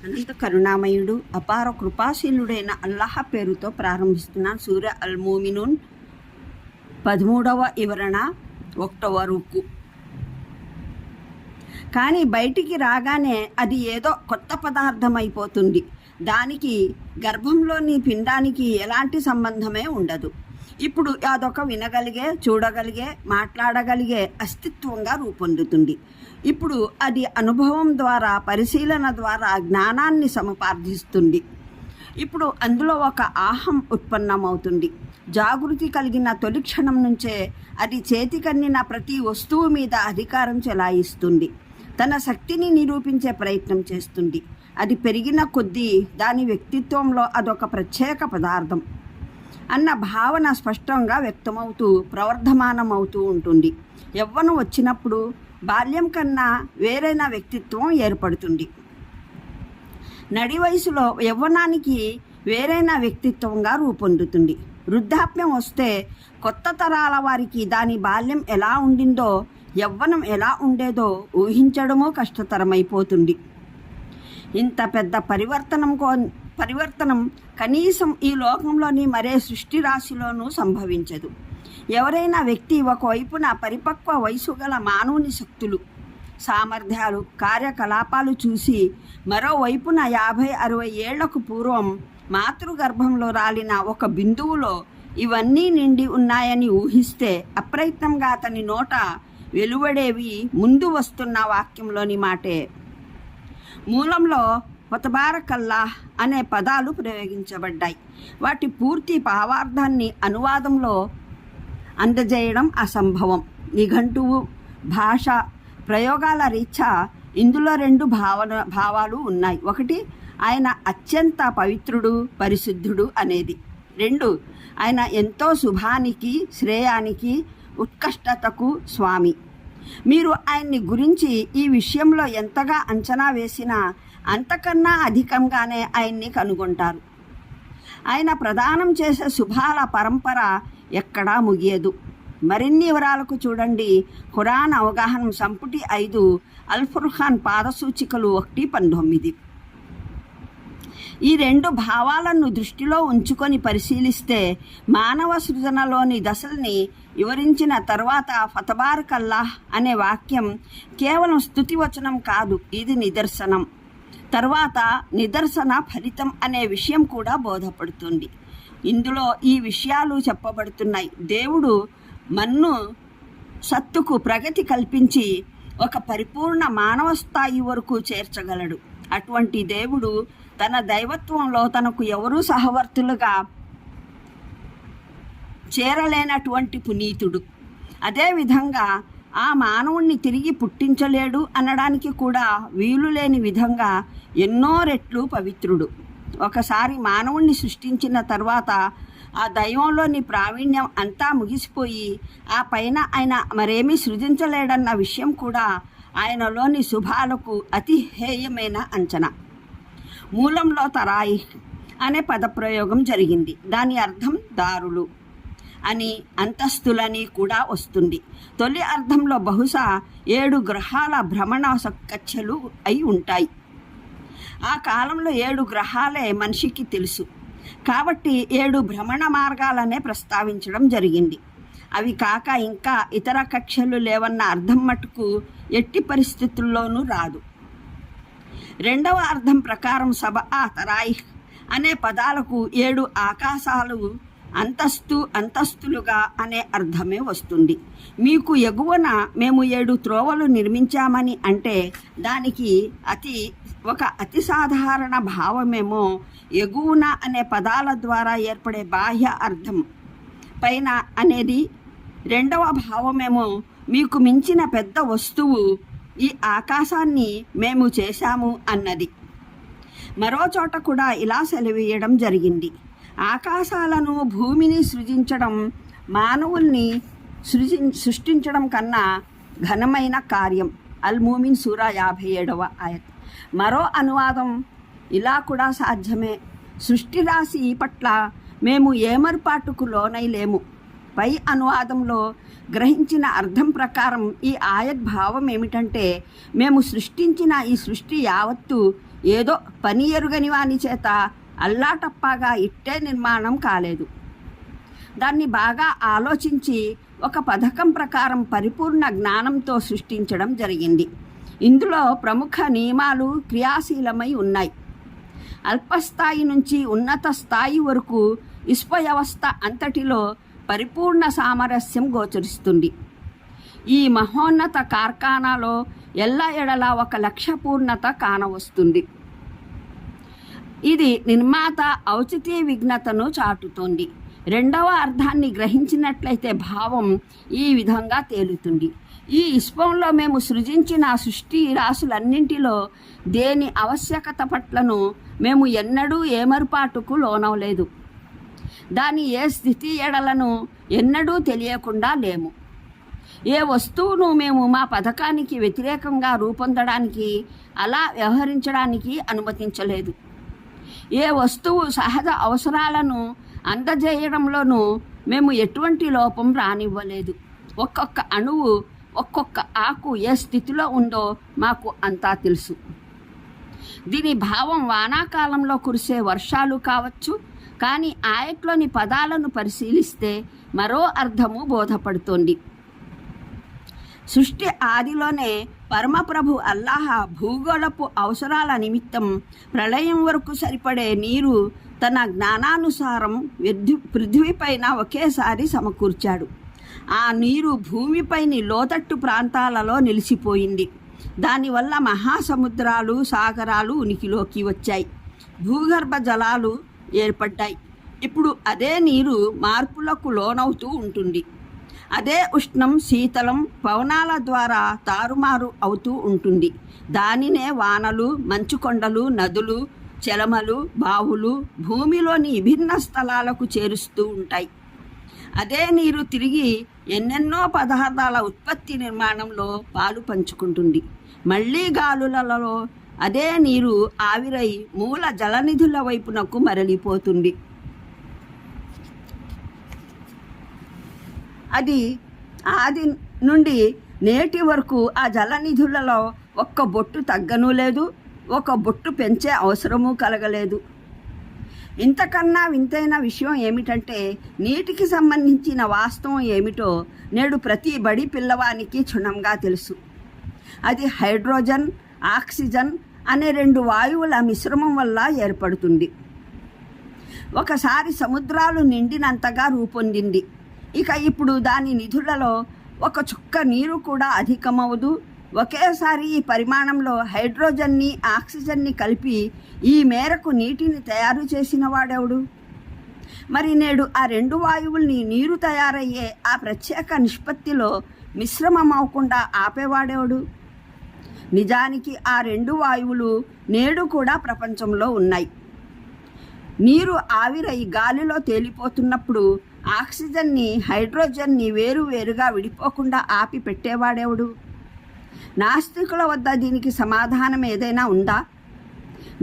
అనంత కరుణామయుడు అపార కృపాశీలుడైన అల్లాహ్ పేరుతో ప్రారంభిస్తున్నాను. సూర అల్ మోమినూన్ 13వ వివరణ 1వ రుకు. కానీ బయటికి రాగానే అది ఏదో కొత్త పదార్థం అయిపోతుంది. దానికి గర్భంలోని పిండానికి ఎలాంటి సంబంధమే ఉండదు. ఇప్పుడు అదొక వినగలిగే, చూడగలిగే, మాట్లాడగలిగే అస్తిత్వంగా రూపొందుతుంది. ఇప్పుడు అది అనుభవం ద్వారా, పరిశీలన ద్వారా జ్ఞానాన్ని సముపార్జిస్తుంది. ఇప్పుడు అందులో ఒక ఆహం ఉత్పన్నమవుతుంది. జాగృతి కలిగిన తొలి క్షణం నుంచే అది చేతికన్నిన ప్రతి వస్తువు మీద అధికారం చెలాయిస్తుంది. తన శక్తిని నిరూపించే ప్రయత్నం చేస్తుంది. అది పెరిగిన కొద్దీ దాని వ్యక్తిత్వంలో అదొక ప్రత్యేక పదార్థం అన్న భావన స్పష్టంగా వ్యక్తమవుతూ ప్రవర్ధమానమవుతూ ఉంటుంది. యవ్వనం వచ్చినప్పుడు బాల్యం కన్నా వేరైన వ్యక్తిత్వం ఏర్పడుతుంది. నడి వయసులో యవ్వనానికి వేరైన వ్యక్తిత్వంగా రూపొందుతుంది. వృద్ధాప్యం వస్తే కొత్త తరాల వారికి దాని బాల్యం ఎలా ఉండిందో, యవ్వనం ఎలా ఉండేదో ఊహించడమూ కష్టతరమైపోతుంది. ఇంత పెద్ద పరివర్తనం కనీసం ఈ లోకంలోని మరే సృష్టి రాశిలోనూ సంభవించదు. ఎవరైనా వ్యక్తి ఒకవైపున పరిపక్వ వయసు గల మానవుని శక్తులు, సామర్థ్యాలు, కార్యకలాపాలు చూసి మరోవైపున 50-60 ఏళ్లకు పూర్వం మాతృగర్భంలో రాలిన ఒక బిందువులో ఇవన్నీ నిండి ఉన్నాయని ఊహిస్తే అప్రయత్నంగా అతని నోట వెలువడేవి ముందు వస్తున్న వాక్యంలోని మాటే. మూలంలో వతబారకల్లాహ్ అనే పదాలు ప్రయోగించబడ్డాయి. వాటి పూర్తి భావార్థాన్ని అనువాదంలో అందజేయడం అసంభవం. నిఘంటువు, భాష, ప్రయోగాల రీత్యా ఇందులో 2 భావాలు ఉన్నాయి. ఒకటి, ఆయన అత్యంత పవిత్రుడు, పరిశుద్ధుడు అనేది. 2, ఆయన ఎంతో శుభానికి, శ్రేయానికి, ఉత్కృష్టతకు స్వామి. మీరు ఆయన్ని గురించి ఈ విషయంలో ఎంతగా అంచనా వేసినా అంతకన్నా అధికంగానే ఆయన్ని కనుగొంటారు. ఆయన ప్రదానం చేసే శుభాల పరంపర ఎక్కడా ముగియదు. మరిన్ని వివరాలకు చూడండి ఖురాన్ అవగాహన సంపుటి 5 అల్ ఫుర్ఖాన్ పాదసూచికలు 1-19. ఈ 2 భావాలను దృష్టిలో ఉంచుకొని పరిశీలిస్తే మానవ సృజనలోని దశల్ని వివరించిన తర్వాత ఫతబారకల్లాహ్ అనే వాక్యం కేవలం స్తుతివచనం కాదు, ఇది నిదర్శనం. తర్వాత నిదర్శన ఫలితం అనే విషయం కూడా బోధపడుతుంది. ఇందులో ఈ విషయాలు చెప్పబడుతున్నాయి. దేవుడు మన్ను సత్తుకు ప్రగతి కల్పించి ఒక పరిపూర్ణ మానవ స్థాయి వరకు చేర్చగలడు. అటువంటి దేవుడు తన దైవత్వంలో తనకు ఎవరూ సహవర్తులుగా చేరలేనటువంటి పునీతుడు. అదేవిధంగా ఆ మానవుణ్ణి తిరిగి పుట్టించలేడు అనడానికి కూడా వీలు లేని విధంగా ఎన్నో రెట్లు పవిత్రుడు. ఒకసారి మానవుణ్ణి సృష్టించిన తర్వాత ఆ దైవంలోని ప్రావీణ్యం అంతా ముగిసిపోయి ఆ పైన ఆయన మరేమీ సృజించలేడన్న విషయం కూడా ఆయనలోని శుభాలకు అతి హేయమైన అంచనా. మూలంలో తరాయి అనే పదప్రయోగం జరిగింది. దాని అర్థం దారులు అని, అంతస్తులని కూడా వస్తుంది. తొలి అర్థంలో బహుశా 7 గ్రహాల భ్రమణ కచ్చలు అయి ఉంటాయి. ఆ కాలంలో 7 గ్రహాలే మనిషికి తెలుసు కాబట్టి 7 భ్రమణ మార్గాలనే ప్రస్తావించడం జరిగింది. అవి కాక ఇంకా ఇతర కక్షలు లేవన్న అర్థం మటుకు ఎట్టి పరిస్థితుల్లోనూ రాదు. 2వ అర్థం ప్రకారం సబఆ తరాయిహ్ అనే పదాలకు 7 ఆకాశాలు, అంతస్తులుగా అనే అర్థమే వస్తుంది. మీకు ఎగువన మేము 7 త్రోవలు నిర్మించామని అంటే దానికి అతి సాధారణ భావమేమో ఎగువన అనే పదాల ద్వారా ఏర్పడే బాహ్య అర్థం. పైన అనేది 2వ భావమేమో మీకు మించిన పెద్ద వస్తువు ఈ ఆకాశాన్ని మేము చేశాము అన్నది. మరో చోట కూడా ఇలా సెలవీయడం జరిగింది. ఆకాశాలను, భూమిని సృజించడం మానవుల్ని సృష్టించడం కన్నా ఘనమైన కార్యం. అల్ మోమిన్ సూరా 57వ ఆయత్. మరో అనువాదం ఇలా కూడా సాధ్యమే. సృష్టి రాశి పట్ల మేము ఏమర్పాటుకు లోనైలేము. పై అనువాదంలో గ్రహించిన అర్థం ప్రకారం ఈ ఆయత్ భావం ఏమిటంటే, మేము సృష్టించిన ఈ సృష్టి యావత్తు ఏదో పని ఎరుగని వాని చేత అల్లాటప్పాగా ఇట్టే నిర్మాణం కాలేదు. దాన్ని బాగా ఆలోచించి ఒక పథకం ప్రకారం పరిపూర్ణ జ్ఞానంతో సృష్టించడం జరిగింది. ఇందులో ప్రముఖ నియమాలు క్రియాశీలమై ఉన్నాయి. అల్పస్థాయి నుంచి ఉన్నత స్థాయి వరకు విశ్వవ్యవస్థ అంతటిలో పరిపూర్ణ సామరస్యం గోచరిస్తుంది. ఈ మహోన్నత కార్ఖానాలో ఎల్ల ఎడలా ఒక లక్ష్య పూర్ణత కానవస్తుంది. ఇది నిర్మాత ఔచిత్య విఘ్నతను చాటుతోంది. రెండవ అర్థాన్ని గ్రహించినట్లయితే భావం ఈ విధంగా తేలుతుంది. ఈ విశ్వంలో మేము సృజించిన సృష్టి రాశులన్నింటిలో దేని ఆవశ్యకత పట్లను మేము ఎన్నడూ ఏమరుపాటుకు లోనవలేదు. దాని ఏ స్థితి ఎడలను ఎన్నడూ తెలియకుండా లేము. ఏ వస్తువును మేము మా పథకానికి వ్యతిరేకంగా రూపొందడానికి అలా వ్యవహరించడానికి అనుమతించలేదు. ఏ వస్తువు సహజ అవసరాలను అందజేయడంలోనూ మేము ఎటువంటి లోపం రానివ్వలేదు. ఒక్కొక్క అణువు, ఒక్కొక్క ఆకు ఏ స్థితిలో ఉందో మాకు అంతా తెలుసు. దీని భావం వానాకాలంలో కురిసే వర్షాలు కావచ్చు, కానీ ఆయట్లోని పదాలను పరిశీలిస్తే మరో అర్థము బోధపడుతోంది. సృష్టి ఆదిలోనే పరమప్రభు అల్లాహ భూగోళపు అవసరాల నిమిత్తం ప్రళయం వరకు సరిపడే నీరు తన జ్ఞానానుసారం పృథ్వీపైన ఒకేసారి సమకూర్చాడు. ఆ నీరు భూమిపైని లోతట్టు ప్రాంతాలలో నిలిచిపోయింది. దానివల్ల మహాసముద్రాలు, సాగరాలు ఉనికిలోకి వచ్చాయి. భూగర్భ జలాలు ఏర్పడ్డాయి. ఇప్పుడు అదే నీరు మార్పులకు లోనవుతూ ఉంటుంది. అదే ఉష్ణం, శీతలం, పవనాల ద్వారా తారుమారు అవుతూ ఉంటుంది. దానినే వానలు, మంచుకొండలు, నదులు, చలమలు, బావులు భూమిలోని విభిన్న స్థలాలకు చేరుస్తూ ఉంటాయి. అదే నీరు తిరిగి ఎన్నెన్నో పదార్థాల ఉత్పత్తి నిర్మాణంలో పాలు పంచుకుంటుంది. మళ్ళీ గాలులలో అదే నీరు ఆవిరై మూల జలనిధుల వైపునకు మరలిపోతుంది. అది ఆది నుండి నేటి వరకు ఆ జలనిధులలో ఒక్క బొట్టు తగ్గనూ లేదు, ఒక బొట్టు పెంచే అవసరమూ కలగలేదు. ఇంతకన్నా వింతైన విషయం ఏమిటంటే, నీటికి సంబంధించిన వాస్తవం ఏమిటో నేడు ప్రతి బడి పిల్లవానికి క్షుణ్ణంగా తెలుసు. అది హైడ్రోజన్, ఆక్సిజన్ అనే రెండు వాయువుల మిశ్రమం వల్ల ఏర్పడుతుంది. ఒకసారి సముద్రాలు నిండినంతగా రూపొందింది. ఇక ఇప్పుడు దాని నిధులలో ఒక చుక్క నీరు కూడా అధికమవదు. ఒకేసారి ఈ పరిమాణంలో హైడ్రోజన్ని, ఆక్సిజన్ని కలిపి ఈ మేరకు నీటిని తయారు చేసిన వాడెవడు? మరి నేడు ఆ రెండు వాయువుల్ని నీరు తయారయ్యే ఆ ప్రత్యేక నిష్పత్తిలో మిశ్రమమవకుండా ఆపేవాడెవడు? నిజానికి ఆ రెండు వాయువులు నేడు కూడా ప్రపంచంలో ఉన్నాయి. నీరు ఆవిరై గాలిలో తేలిపోతున్నప్పుడు ఆక్సిజన్ని, హైడ్రోజన్ని వేరువేరుగా విడిపోకుండా ఆపి పెట్టేవాడెవడు? నాస్తికుల వద్ద దీనికి సమాధానం ఏదైనా ఉందా?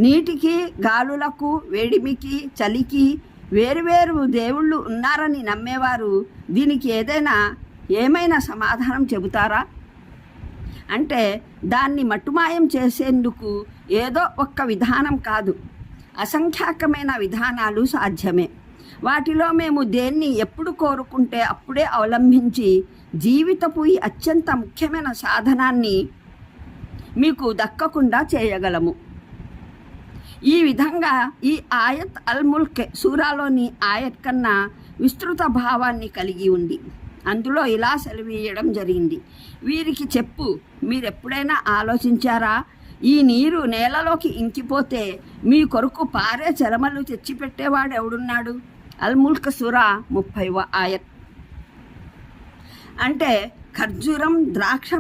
నీటికి, గాలులకు, వేడిమికి, చలికి వేరువేరు దేవుళ్ళు ఉన్నారని నమ్మేవారు దీనికి ఏమైనా సమాధానం చెబుతారా? అంటే దాన్ని మట్టుమాయం చేసేందుకు ఏదో ఒక్క విధానం కాదు, అసంఖ్యాకమైన విధానాలు సాధ్యమే. వాటిలో మేము దేన్ని ఎప్పుడు కోరుకుంటే అప్పుడే అవలంబించి జీవితపు ఈ అత్యంత ముఖ్యమైన సాధనాన్ని మీకు దక్కకుండా చేయగలము. ఈ విధంగా ఈ ఆయత్ అల్ ముల్క్ సూరాలోని ఆయత్ కన్నా విస్తృత భావాన్ని కలిగి ఉంది. అందులో ఇలా సెలవీయడం జరిగింది: వీరికి చెప్పు, మీరెప్పుడైనా ఆలోచించారా? ఈ నీరు నేలలోకి ఇంకిపోతే మీ కొరకు పారే చలమలు తెచ్చిపెట్టేవాడు ఎవడున్నాడు? అల్ ముల్క్ సూరా 30వ ఆయత్. అంటే ఖర్జూరం, ద్రాక్ష